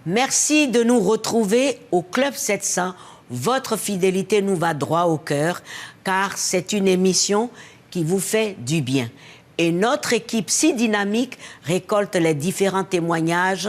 Merci de nous retrouver au Club 700. Votre fidélité nous va droit au cœur, car c'est une émission qui vous fait du bien. Et notre équipe si dynamique récolte les différents témoignages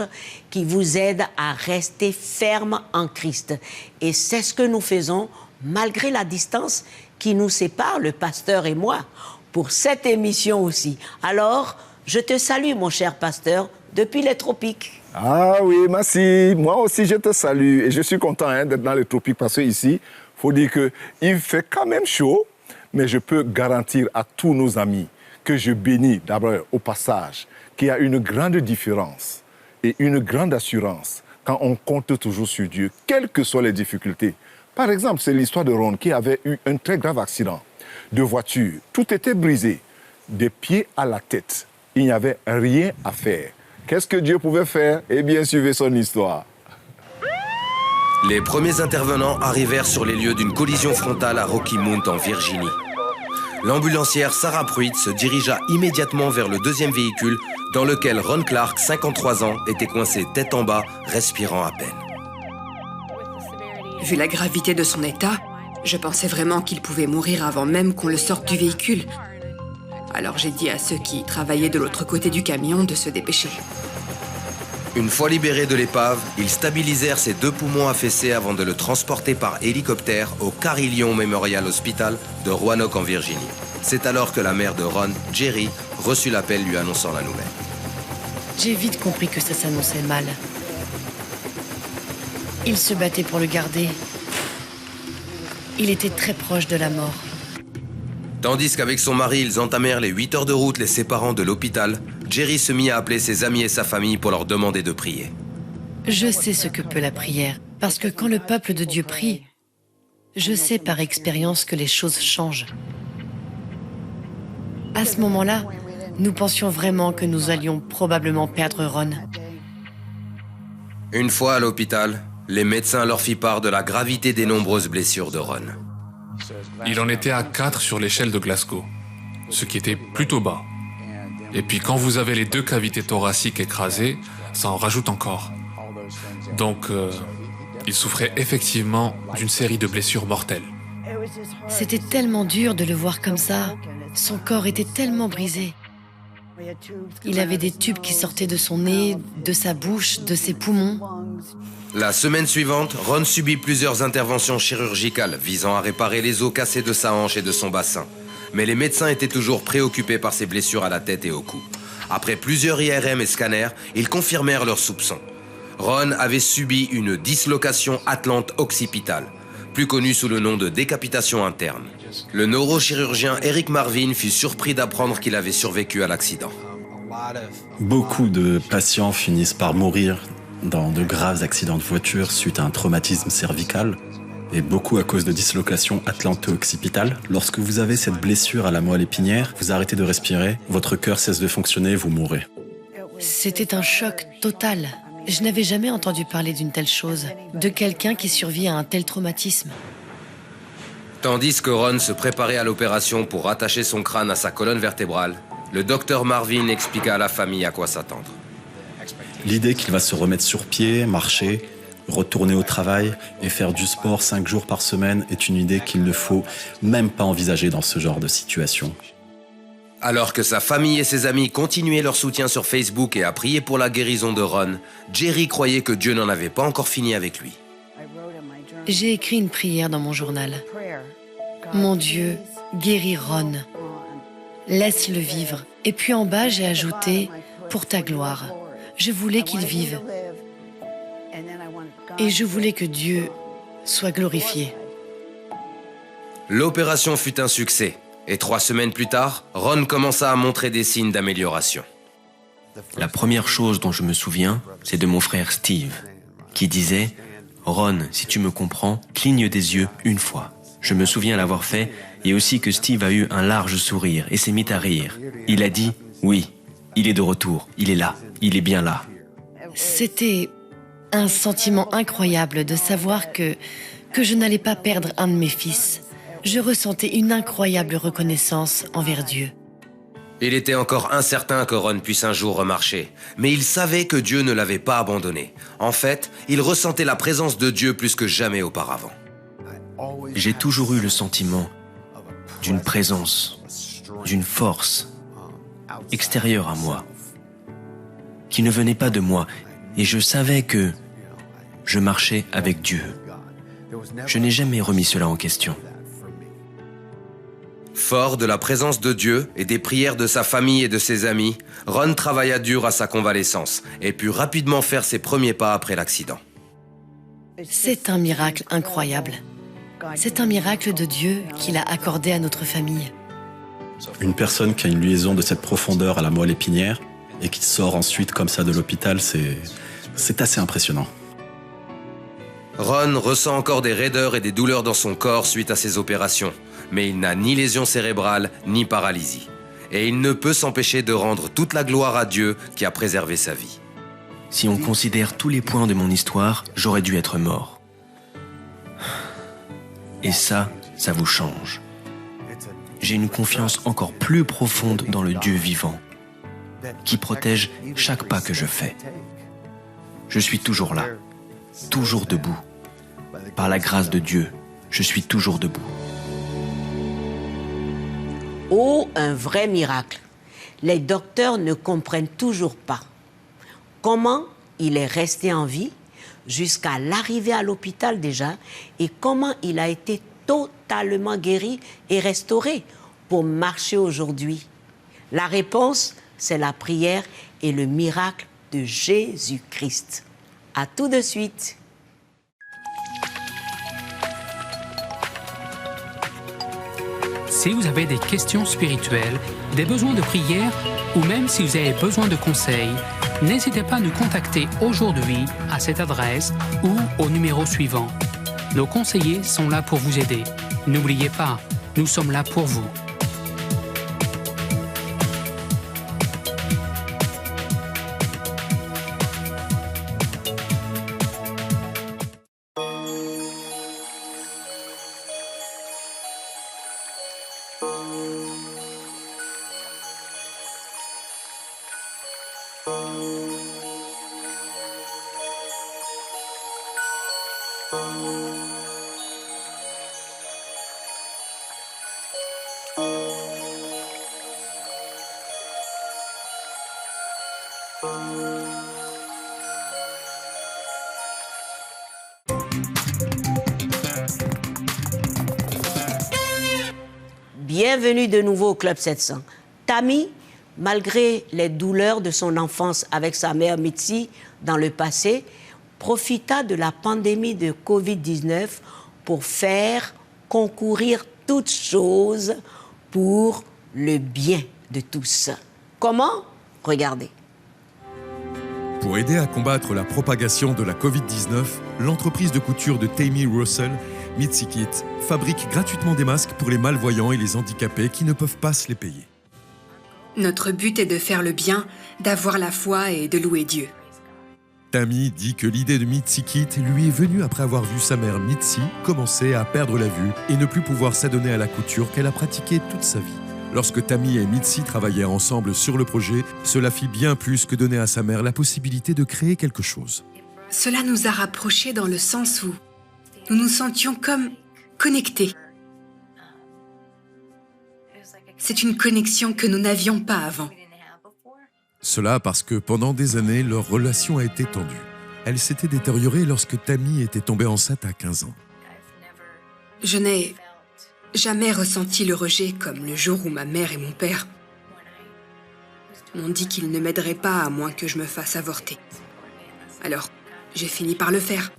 qui vous aident à rester ferme en Christ. Et c'est ce que nous faisons malgré la distance qui nous sépare, le pasteur et moi, pour cette émission aussi. Alors, je te salue, mon cher pasteur, depuis les tropiques. Ah oui, merci. Moi aussi, je te salue. Et je suis content d'être dans les tropiques parce qu'ici, il faut dire qu'il fait quand même chaud, mais je peux garantir à tous nos amis que je bénis d'abord au passage qu'il y a une grande différence et une grande assurance quand on compte toujours sur Dieu, quelles que soient les difficultés. Par exemple, c'est l'histoire de Ron qui avait eu un très grave accident de voiture. Tout était brisé, des pieds à la tête. Il n'y avait rien à faire. Qu'est-ce que Dieu pouvait faire? Eh bien, suivez son histoire. Les premiers intervenants arrivèrent sur les lieux d'une collision frontale à Rocky Mount en Virginie. L'ambulancière Sarah Pruitt se dirigea immédiatement vers le deuxième véhicule dans lequel Ron Clark, 53 ans, était coincé tête en bas, respirant à peine. Vu la gravité de son état, je pensais vraiment qu'il pouvait mourir avant même qu'on le sorte du véhicule. Alors j'ai dit à ceux qui travaillaient de l'autre côté du camion de se dépêcher. Une fois libéré de l'épave, ils stabilisèrent ses deux poumons affaissés avant de le transporter par hélicoptère au Carillon Memorial Hospital de Roanoke en Virginie. C'est alors que la mère de Ron, Jerry, reçut l'appel lui annonçant la nouvelle. J'ai vite compris que ça s'annonçait mal. Il se battait pour le garder. Il était très proche de la mort. Tandis qu'avec son mari, ils entamèrent les 8 heures de route les séparant de l'hôpital, Jerry se mit à appeler ses amis et sa famille pour leur demander de prier. Je sais ce que peut la prière, parce que quand le peuple de Dieu prie, je sais par expérience que les choses changent. À ce moment-là, nous pensions vraiment que nous allions probablement perdre Ron. Une fois à l'hôpital, les médecins leur firent part de la gravité des nombreuses blessures de Ron. Il en était à 4 sur l'échelle de Glasgow, ce qui était plutôt bas. Et puis quand vous avez les 2 cavités thoraciques écrasées, ça en rajoute encore. Donc, il souffrait effectivement d'une série de blessures mortelles. C'était tellement dur de le voir comme ça. Son corps était tellement brisé. Il avait des tubes qui sortaient de son nez, de sa bouche, de ses poumons. La semaine suivante, Ron subit plusieurs interventions chirurgicales visant à réparer les os cassés de sa hanche et de son bassin. Mais les médecins étaient toujours préoccupés par ses blessures à la tête et au cou. Après plusieurs IRM et scanners, ils confirmèrent leurs soupçons. Ron avait subi une dislocation atlante-occipitale, plus connue sous le nom de décapitation interne. Le neurochirurgien Eric Marvin fut surpris d'apprendre qu'il avait survécu à l'accident. Beaucoup de patients finissent par mourir dans de graves accidents de voiture suite à un traumatisme cervical et beaucoup à cause de dislocation atlanto-occipitale. Lorsque vous avez cette blessure à la moelle épinière, vous arrêtez de respirer, votre cœur cesse de fonctionner, vous mourrez. C'était un choc total. Je n'avais jamais entendu parler d'une telle chose, de quelqu'un qui survit à un tel traumatisme. Tandis que Ron se préparait à l'opération pour rattacher son crâne à sa colonne vertébrale, le docteur Marvin expliqua à la famille à quoi s'attendre. L'idée qu'il va se remettre sur pied, marcher, retourner au travail et faire du sport 5 jours par semaine est une idée qu'il ne faut même pas envisager dans ce genre de situation. Alors que sa famille et ses amis continuaient leur soutien sur Facebook et à prier pour la guérison de Ron, Jerry croyait que Dieu n'en avait pas encore fini avec lui. J'ai écrit une prière dans mon journal. Mon Dieu, guéris Ron. Laisse-le vivre. Et puis en bas, j'ai ajouté « Pour ta gloire ». Je voulais qu'il vive. Et je voulais que Dieu soit glorifié. L'opération fut un succès. Et 3 semaines plus tard, Ron commença à montrer des signes d'amélioration. La première chose dont je me souviens, c'est de mon frère Steve, qui disait « Ron, si tu me comprends, cligne des yeux une fois ». Je me souviens l'avoir fait, et aussi que Steve a eu un large sourire et s'est mis à rire. Il a dit « Oui, il est de retour, il est là, il est bien là ». C'était un sentiment incroyable de savoir que je n'allais pas perdre un de mes fils. Je ressentais une incroyable reconnaissance envers Dieu. Il était encore incertain que Ron puisse un jour remarcher, mais il savait que Dieu ne l'avait pas abandonné. En fait, il ressentait la présence de Dieu plus que jamais auparavant. J'ai toujours eu le sentiment d'une présence, d'une force extérieure à moi, qui ne venait pas de moi, et je savais que je marchais avec Dieu. Je n'ai jamais remis cela en question. Fort de la présence de Dieu et des prières de sa famille et de ses amis, Ron travailla dur à sa convalescence et put rapidement faire ses premiers pas après l'accident. C'est un miracle incroyable. C'est un miracle de Dieu qu'il a accordé à notre famille. Une personne qui a une liaison de cette profondeur à la moelle épinière et qui sort ensuite comme ça de l'hôpital, c'est assez impressionnant. Ron ressent encore des raideurs et des douleurs dans son corps suite à ses opérations, mais il n'a ni lésion cérébrale ni paralysie. Et il ne peut s'empêcher de rendre toute la gloire à Dieu qui a préservé sa vie. Si on considère tous les points de mon histoire, j'aurais dû être mort. Et ça vous change. J'ai une confiance encore plus profonde dans le Dieu vivant, qui protège chaque pas que je fais. Je suis toujours là, toujours debout. Par la grâce de Dieu, je suis toujours debout. Oh, un vrai miracle. Les docteurs ne comprennent toujours pas comment il est resté en vie jusqu'à l'arrivée à l'hôpital déjà et comment il a été totalement guéri et restauré pour marcher aujourd'hui. La réponse, c'est la prière et le miracle de Jésus-Christ. À tout de suite. Si vous avez des questions spirituelles, des besoins de prière ou même si vous avez besoin de conseils, n'hésitez pas à nous contacter aujourd'hui à cette adresse ou au numéro suivant. Nos conseillers sont là pour vous aider. N'oubliez pas, nous sommes là pour vous. Bienvenue de nouveau au Club 700. Tammy, malgré les douleurs de son enfance avec sa mère Mitzi dans le passé, profita de la pandémie de Covid-19 pour faire concourir toutes choses pour le bien de tous. Comment? Regardez. Pour aider à combattre la propagation de la Covid-19, l'entreprise de couture de Tammy Russell, Mitzi Kit, fabrique gratuitement des masques pour les malvoyants et les handicapés qui ne peuvent pas se les payer. Notre but est de faire le bien, d'avoir la foi et de louer Dieu. Tammy dit que l'idée de Mitzi Kit lui est venue après avoir vu sa mère Mitzi commencer à perdre la vue et ne plus pouvoir s'adonner à la couture qu'elle a pratiquée toute sa vie. Lorsque Tammy et Mitzi travaillèrent ensemble sur le projet, cela fit bien plus que donner à sa mère la possibilité de créer quelque chose. Cela nous a rapprochés dans le sens où nous nous sentions comme connectés. C'est une connexion que nous n'avions pas avant. Cela parce que pendant des années, leur relation a été tendue. Elle s'était détériorée lorsque Tammy était tombée enceinte à 15 ans. Je n'ai jamais ressenti le rejet comme le jour où ma mère et mon père m'ont dit qu'ils ne m'aideraient pas à moins que je me fasse avorter. Alors, j'ai fini par le faire,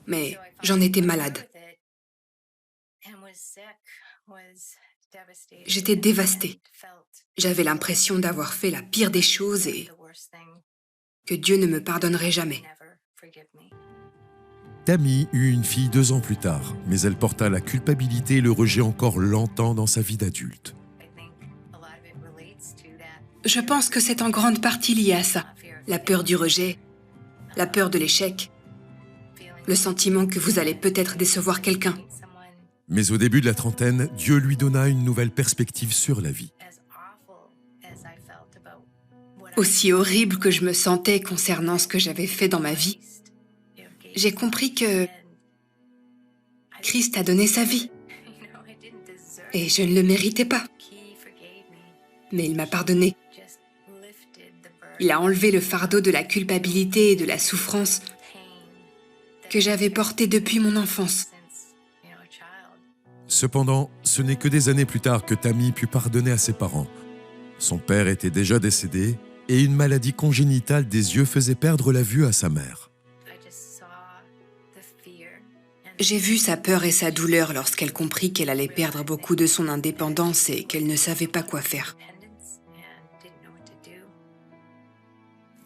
mais j'en étais malade. J'étais dévastée. J'avais l'impression d'avoir fait la pire des choses et que Dieu ne me pardonnerait jamais. Tammy eut une fille 2 ans plus tard, mais elle porta la culpabilité et le rejet encore longtemps dans sa vie d'adulte. Je pense que c'est en grande partie lié à ça. La peur du rejet, la peur de l'échec, le sentiment que vous allez peut-être décevoir quelqu'un. Mais au début de la trentaine, Dieu lui donna une nouvelle perspective sur la vie. Aussi horrible que je me sentais concernant ce que j'avais fait dans ma vie, j'ai compris que Christ a donné sa vie. Et je ne le méritais pas. Mais il m'a pardonné. Il a enlevé le fardeau de la culpabilité et de la souffrance que j'avais porté depuis mon enfance. Cependant, ce n'est que des années plus tard que Tammy put pardonner à ses parents. Son père était déjà décédé et une maladie congénitale des yeux faisait perdre la vue à sa mère. J'ai vu sa peur et sa douleur lorsqu'elle comprit qu'elle allait perdre beaucoup de son indépendance et qu'elle ne savait pas quoi faire.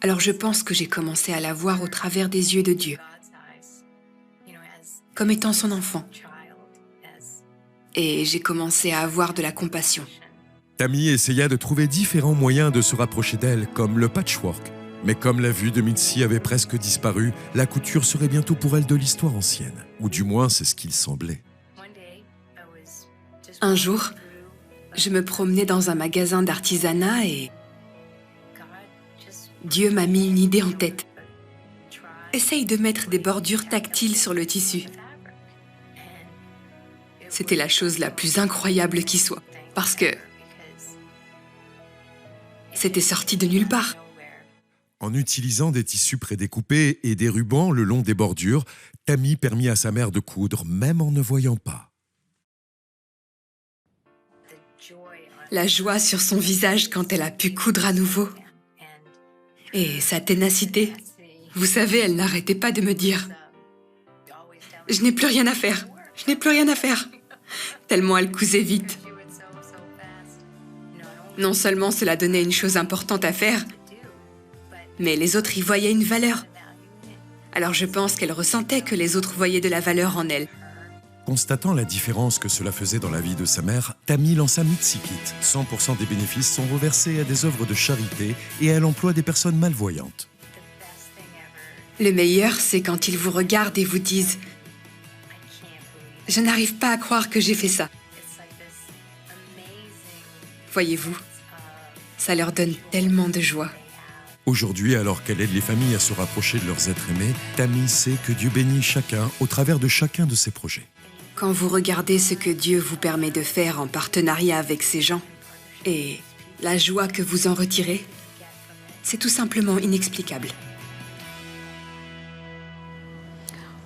Alors je pense que j'ai commencé à la voir au travers des yeux de Dieu, comme étant son enfant. Et j'ai commencé à avoir de la compassion. Tammy essaya de trouver différents moyens de se rapprocher d'elle, comme le patchwork. Mais comme la vue de Mitzi avait presque disparu, la couture serait bientôt pour elle de l'histoire ancienne. Ou du moins, c'est ce qu'il semblait. Un jour, je me promenais dans un magasin d'artisanat et Dieu m'a mis une idée en tête. Essaye de mettre des bordures tactiles sur le tissu. C'était la chose la plus incroyable qui soit, parce que c'était sorti de nulle part. En utilisant des tissus prédécoupés et des rubans le long des bordures, Tammy permit à sa mère de coudre, même en ne voyant pas. La joie sur son visage quand elle a pu coudre à nouveau. Et sa ténacité. Vous savez, elle n'arrêtait pas de me dire « Je n'ai plus rien à faire, je n'ai plus rien à faire !» Tellement elle cousait vite. Non seulement cela donnait une chose importante à faire, mais les autres y voyaient une valeur. Alors je pense qu'elle ressentait que les autres voyaient de la valeur en elle. Constatant la différence que cela faisait dans la vie de sa mère, Tammy lança Mitzi Kit. 100% des bénéfices sont reversés à des œuvres de charité et à l'emploi des personnes malvoyantes. Le meilleur, c'est quand ils vous regardent et vous disent « Je n'arrive pas à croire que j'ai fait ça. » Voyez-vous, ça leur donne tellement de joie. Aujourd'hui, alors qu'elle aide les familles à se rapprocher de leurs êtres aimés, Tammy sait que Dieu bénit chacun au travers de chacun de ses projets. Quand vous regardez ce que Dieu vous permet de faire en partenariat avec ces gens, et la joie que vous en retirez, c'est tout simplement inexplicable.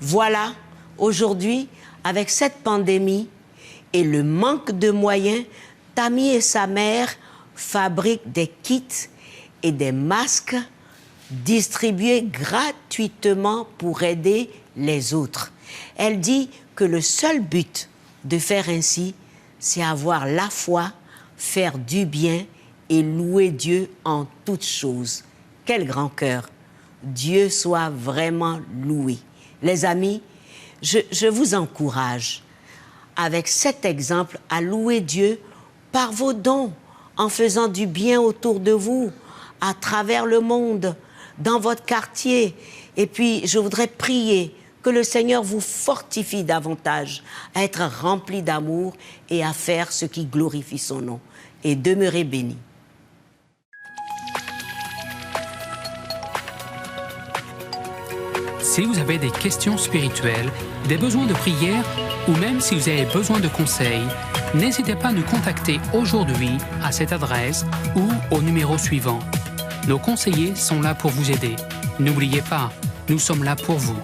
Voilà, aujourd'hui, avec cette pandémie et le manque de moyens, Tammy et sa mère fabriquent des kits et des masques distribués gratuitement pour aider les autres. Elle dit que le seul but de faire ainsi, c'est avoir la foi, faire du bien et louer Dieu en toutes choses. Quel grand cœur! Dieu soit vraiment loué. Les amis, je vous encourage, avec cet exemple, à louer Dieu par vos dons, en faisant du bien autour de vous, à travers le monde, dans votre quartier. Et puis, je voudrais prier que le Seigneur vous fortifie davantage à être rempli d'amour et à faire ce qui glorifie son nom. Et demeurez bénis. Si vous avez des questions spirituelles, des besoins de prière ou même si vous avez besoin de conseils, n'hésitez pas à nous contacter aujourd'hui à cette adresse ou au numéro suivant. Nos conseillers sont là pour vous aider. N'oubliez pas, nous sommes là pour vous.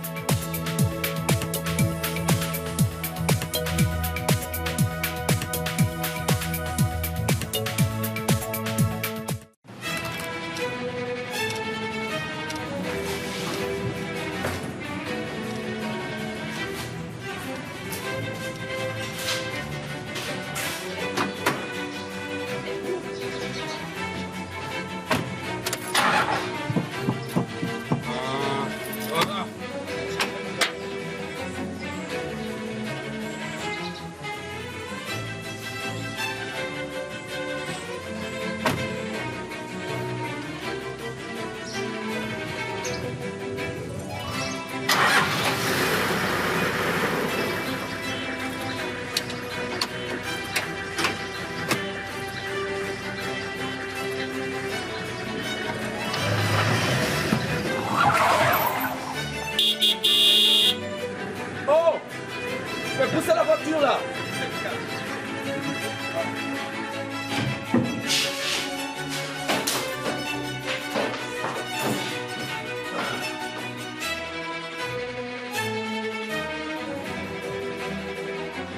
poussez la voiture là.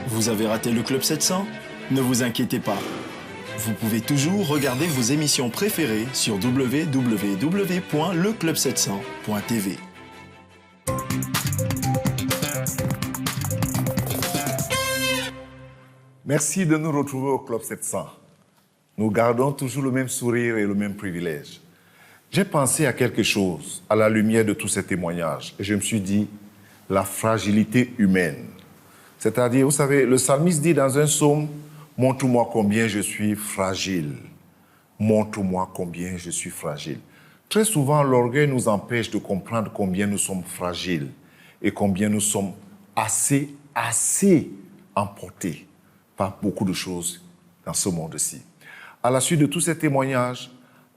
Vous avez raté le Club 700? Ne vous inquiétez pas. Vous pouvez toujours regarder vos émissions préférées sur www.leclub700.tv. Merci de nous retrouver au Club 700. Nous gardons toujours le même sourire et le même privilège. J'ai pensé à quelque chose à la lumière de tous ces témoignages et je me suis dit, la fragilité humaine. C'est-à-dire, vous savez, le psalmiste dit dans un psaume, « Montre-moi combien je suis fragile. Montre-moi combien je suis fragile. » Très souvent, l'orgueil nous empêche de comprendre combien nous sommes fragiles et combien nous sommes assez emportés par beaucoup de choses dans ce monde-ci. À la suite de tous ces témoignages,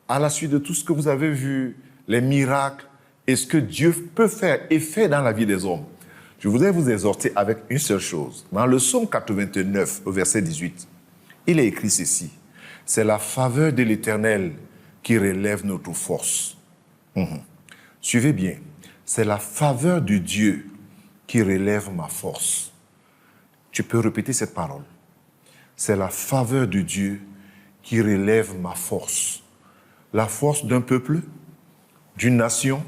à la suite de tout ce que vous avez vu, les miracles et ce que Dieu peut faire et fait dans la vie des hommes, je voudrais vous exhorter avec une seule chose. Dans le psaume 89, au verset 18, il est écrit ceci. C'est la faveur de l'Éternel qui relève notre force. Suivez bien. C'est la faveur de Dieu qui relève ma force. Tu peux répéter cette parole. C'est la faveur de Dieu qui relève ma force. La force d'un peuple, d'une nation,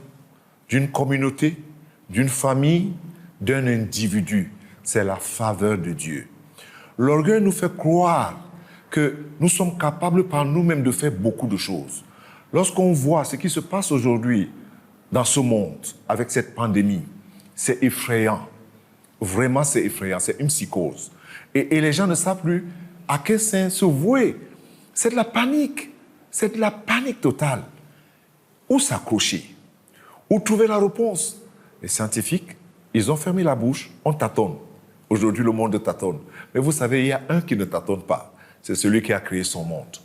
d'une communauté, d'une famille, d'un individu. C'est la faveur de Dieu. L'orgueil nous fait croire que nous sommes capables par nous-mêmes de faire beaucoup de choses. Lorsqu'on voit ce qui se passe aujourd'hui dans ce monde avec cette pandémie, c'est effrayant. Vraiment, c'est effrayant. C'est une psychose. Et les gens ne savent plus à quel sein se vouer. C'est de la panique. C'est de la panique totale. Où s'accrocher? Où trouver la réponse? Les scientifiques, ils ont fermé la bouche, on tâtonne. Aujourd'hui, le monde tâtonne. Mais vous savez, il y a un qui ne tâtonne pas. C'est celui qui a créé son monde.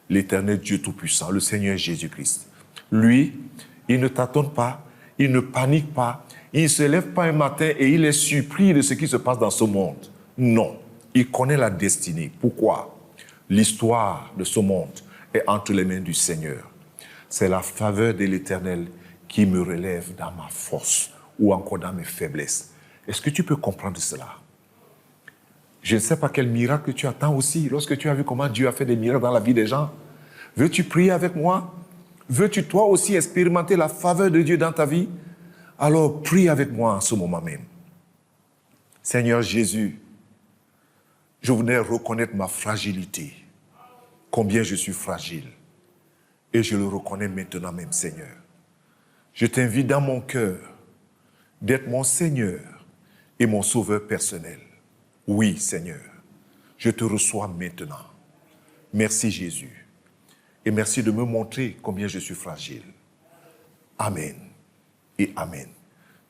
L'Éternel Dieu Tout-Puissant, le Seigneur Jésus-Christ. Lui, il ne tâtonne pas, il ne panique pas, il ne se lève pas un matin et il est surpris de ce qui se passe dans ce monde. Non, il connaît la destinée. Pourquoi? L'histoire de ce monde est entre les mains du Seigneur. C'est la faveur de l'Éternel qui me relève dans ma force ou encore dans mes faiblesses. Est-ce que tu peux comprendre cela? Je ne sais pas quel miracle tu attends aussi lorsque tu as vu comment Dieu a fait des miracles dans la vie des gens. Veux-tu prier avec moi? Veux-tu toi aussi expérimenter la faveur de Dieu dans ta vie? Alors prie avec moi en ce moment même. Seigneur Jésus, je voudrais reconnaître ma fragilité, combien je suis fragile. Et je le reconnais maintenant même, Seigneur. Je t'invite dans mon cœur d'être mon Seigneur et mon Sauveur personnel. Oui, Seigneur, je te reçois maintenant. Merci, Jésus. Et merci de me montrer combien je suis fragile. Amen et Amen.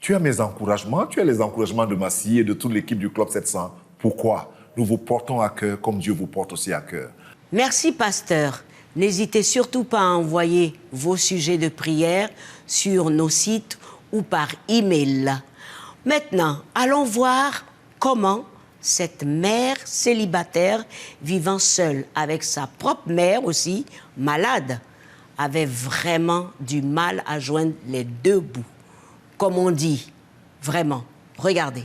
Tu as mes encouragements, tu as les encouragements de Massy et de toute l'équipe du Club 700. Pourquoi? Nous vous portons à cœur comme Dieu vous porte aussi à cœur. Merci, pasteur. N'hésitez surtout pas à envoyer vos sujets de prière sur nos sites ou par email. Maintenant, allons voir comment cette mère célibataire, vivant seule avec sa propre mère aussi, malade, avait vraiment du mal à joindre les deux bouts. Comme on dit, vraiment. Regardez.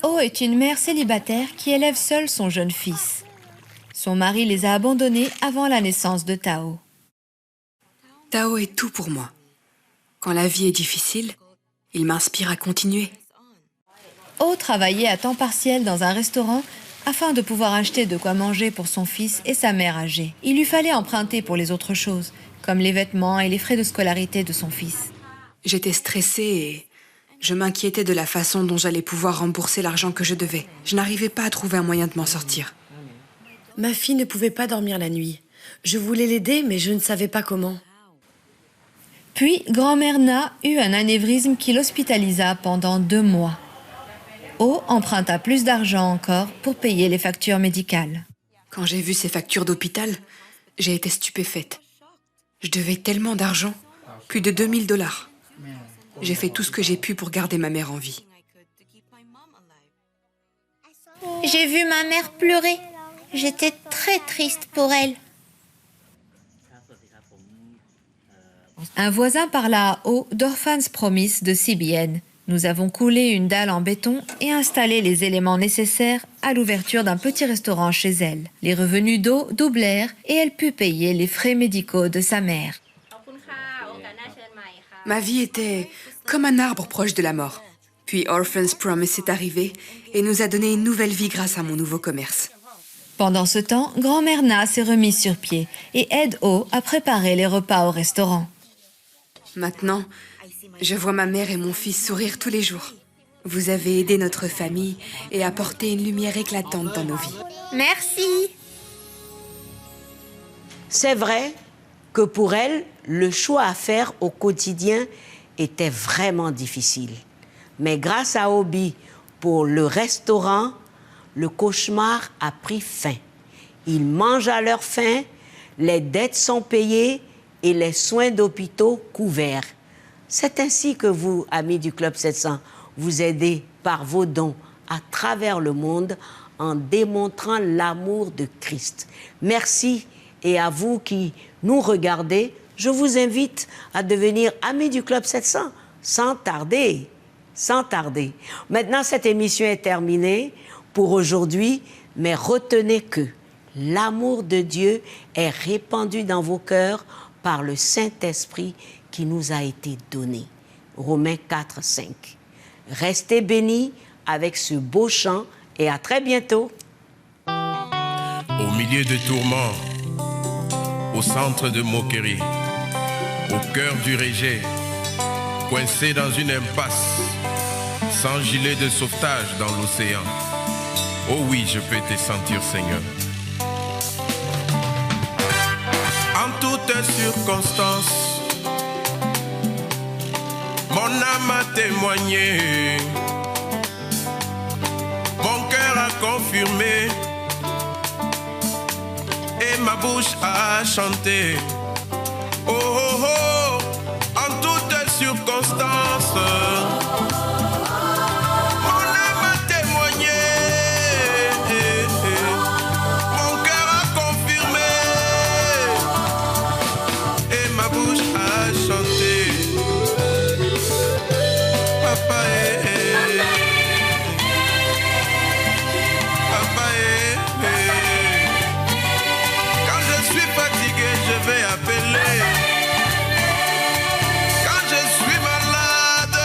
Oh est une mère célibataire qui élève seule son jeune fils. Son mari les a abandonnés avant la naissance de Tao. Tao est tout pour moi. Quand la vie est difficile, il m'inspire à continuer. Oh travaillait à temps partiel dans un restaurant afin de pouvoir acheter de quoi manger pour son fils et sa mère âgée. Il lui fallait emprunter pour les autres choses, comme les vêtements et les frais de scolarité de son fils. J'étais stressée et je m'inquiétais de la façon dont j'allais pouvoir rembourser l'argent que je devais. Je n'arrivais pas à trouver un moyen de m'en sortir. Ma fille ne pouvait pas dormir la nuit. Je voulais l'aider, mais je ne savais pas comment. Puis, grand-mère Na eut un anévrisme qui l'hospitalisa pendant 2 mois. O emprunta plus d'argent encore pour payer les factures médicales. Quand j'ai vu ces factures d'hôpital, j'ai été stupéfaite. Je devais tellement d'argent, plus de 2000 $. J'ai fait tout ce que j'ai pu pour garder ma mère en vie. J'ai vu ma mère pleurer. J'étais très triste pour elle. Un voisin parla à haut d'Orphans Promise de CBN. Nous avons coulé une dalle en béton et installé les éléments nécessaires à l'ouverture d'un petit restaurant chez elle. Les revenus d'eau doublèrent et elle put payer les frais médicaux de sa mère. Ma vie était comme un arbre proche de la mort. Puis Orphans Promise est arrivé et nous a donné une nouvelle vie grâce à mon nouveau commerce. Pendant ce temps, grand-mère Na s'est remise sur pied et Ed O a préparé les repas au restaurant. Maintenant, je vois ma mère et mon fils sourire tous les jours. Vous avez aidé notre famille et apporté une lumière éclatante dans nos vies. Merci. C'est vrai que pour elle, le choix à faire au quotidien était vraiment difficile. Mais grâce à Obi pour le restaurant, le cauchemar a pris fin. Ils mangent à leur faim, les dettes sont payées et les soins d'hôpitaux couverts. C'est ainsi que vous, amis du Club 700, vous aidez par vos dons à travers le monde en démontrant l'amour de Christ. Merci, et à vous qui nous regardez, je vous invite à devenir amis du Club 700 sans tarder. Sans tarder. Maintenant, cette émission est terminée pour aujourd'hui, mais retenez que l'amour de Dieu est répandu dans vos cœurs par le Saint-Esprit qui nous a été donné. Romains 4, 5. Restez bénis avec ce beau chant et à très bientôt. Au milieu de tourments, au centre de moquerie, au cœur du rejet, coincé dans une impasse, sans gilet de sauvetage dans l'océan. Oh oui, je peux te sentir, Seigneur. En toutes circonstances, mon âme a témoigné, mon cœur a confirmé, et ma bouche a chanté. Oh oh oh, en toutes circonstances, mon âme a témoigné, mon cœur a confirmé, et ma bouche a chanté. Papa quand je suis fatigué, je vais appeler. Quand je suis malade,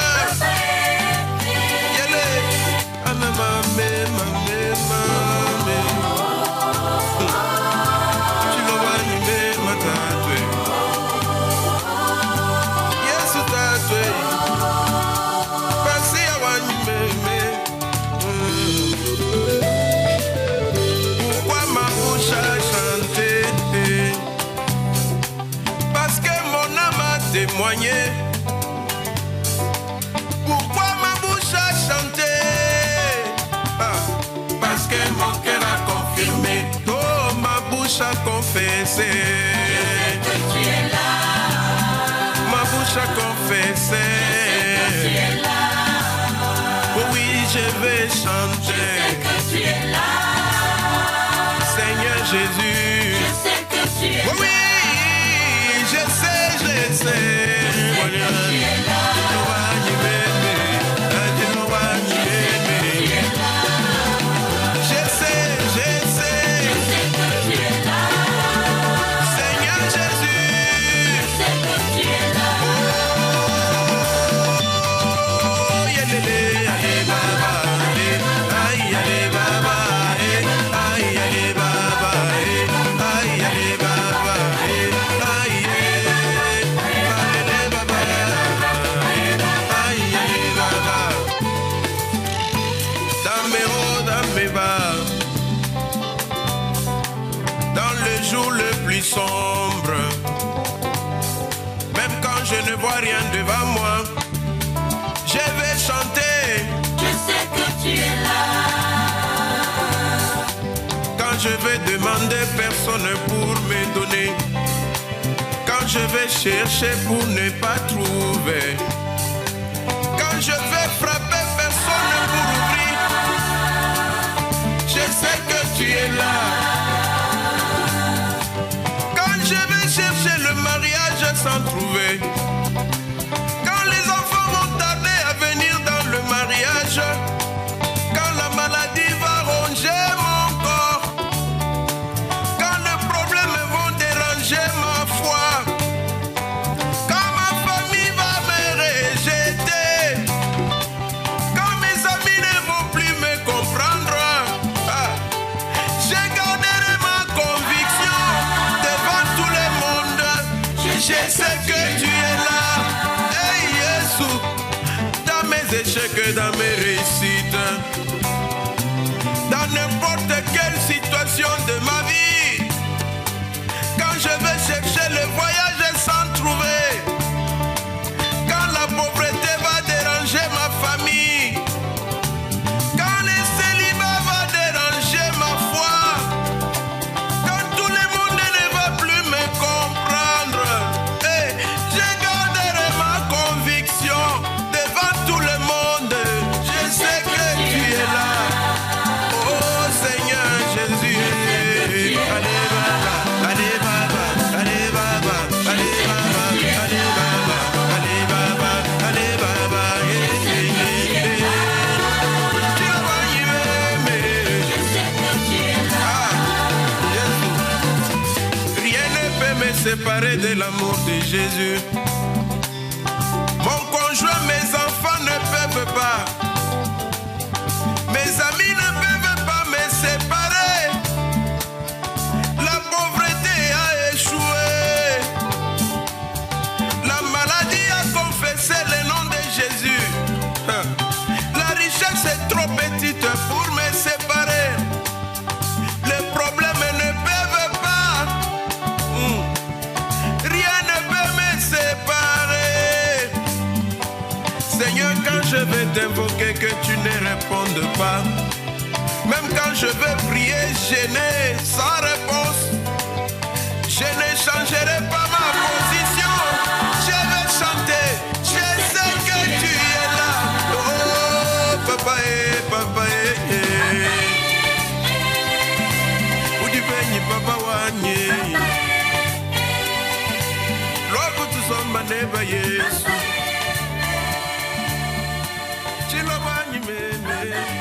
tu vas animer ma tatouée. Yes, tatouée. Pourquoi ma bouche a chanté? Parce que mon âme a témoigné. Pourquoi ma bouche a chanté? Parce que mon cœur a confirmé. Oh, ma bouche a confessé. Je sais que tu es là. Ma bouche a confessé. Je sais que tu es là. Oui, je vais chanter. Je sais que tu es là. Seigneur Jésus. Je sais que tu es là. Oui, je sais, je sais. Je sais que tu es là. Je sais, je sais. Je sais que tu es là. Seigneur Jésus. Je sais que tu es là. Oh, yélélé. Sombre, même quand je ne vois rien devant moi, je vais chanter. Je sais que tu es là. Quand je vais demander personne pour me donner, quand je vais chercher pour ne pas trouver, quand je vais frapper personne pour ouvrir, sans trouver. Quand les enfants vont tarder à venir dans le mariage, quand la maladie va ronger mon corps, quand les problèmes vont déranger ma foi, quand ma famille va me rejeter, quand mes amis ne vont plus me comprendre, je garderai ma conviction devant tout le monde. Je sais que tu es là, hey Jésus, dans mes échecs, dans mes réussites, dans n'importe quelle situation de ma vie. Quand je vais chercher le voyage sans trouver, quand la pauvreté va déranger ma famille, quand le célibat va déranger ma foi, quand tout le monde ne va plus me comprendre, je garderai ma conviction devant tout le monde. Je sais que tu es là, oh Seigneur Jésus. Allez Baba, allez Baba, allez Baba, allez Baba, allez Baba, allez Baba, allez Baba, tu la vas y aimer. Jésus. Rien ne peut me séparer de l'amour de Jésus. Mon conjoint, mes enfants ne peuvent pas. Mes amis ne peuvent pas me séparer. La pauvreté a échoué. La maladie a confessé le nom de Jésus. La richesse est trop petite pour me séparer. Les problèmes ne peuvent pas. Rien ne peut me séparer. Seigneur, quand je vais t'invoquer, que tu ne répondes pas. Même quand je vais prier, gêné, sans réponse, je ne changerai pas ma position. Je vais chanter. Je sais que tu es là. Oh, papa, papa, Udi benyi papa wanye. Loko tusomba neba Yesu. Chilo banyi meme.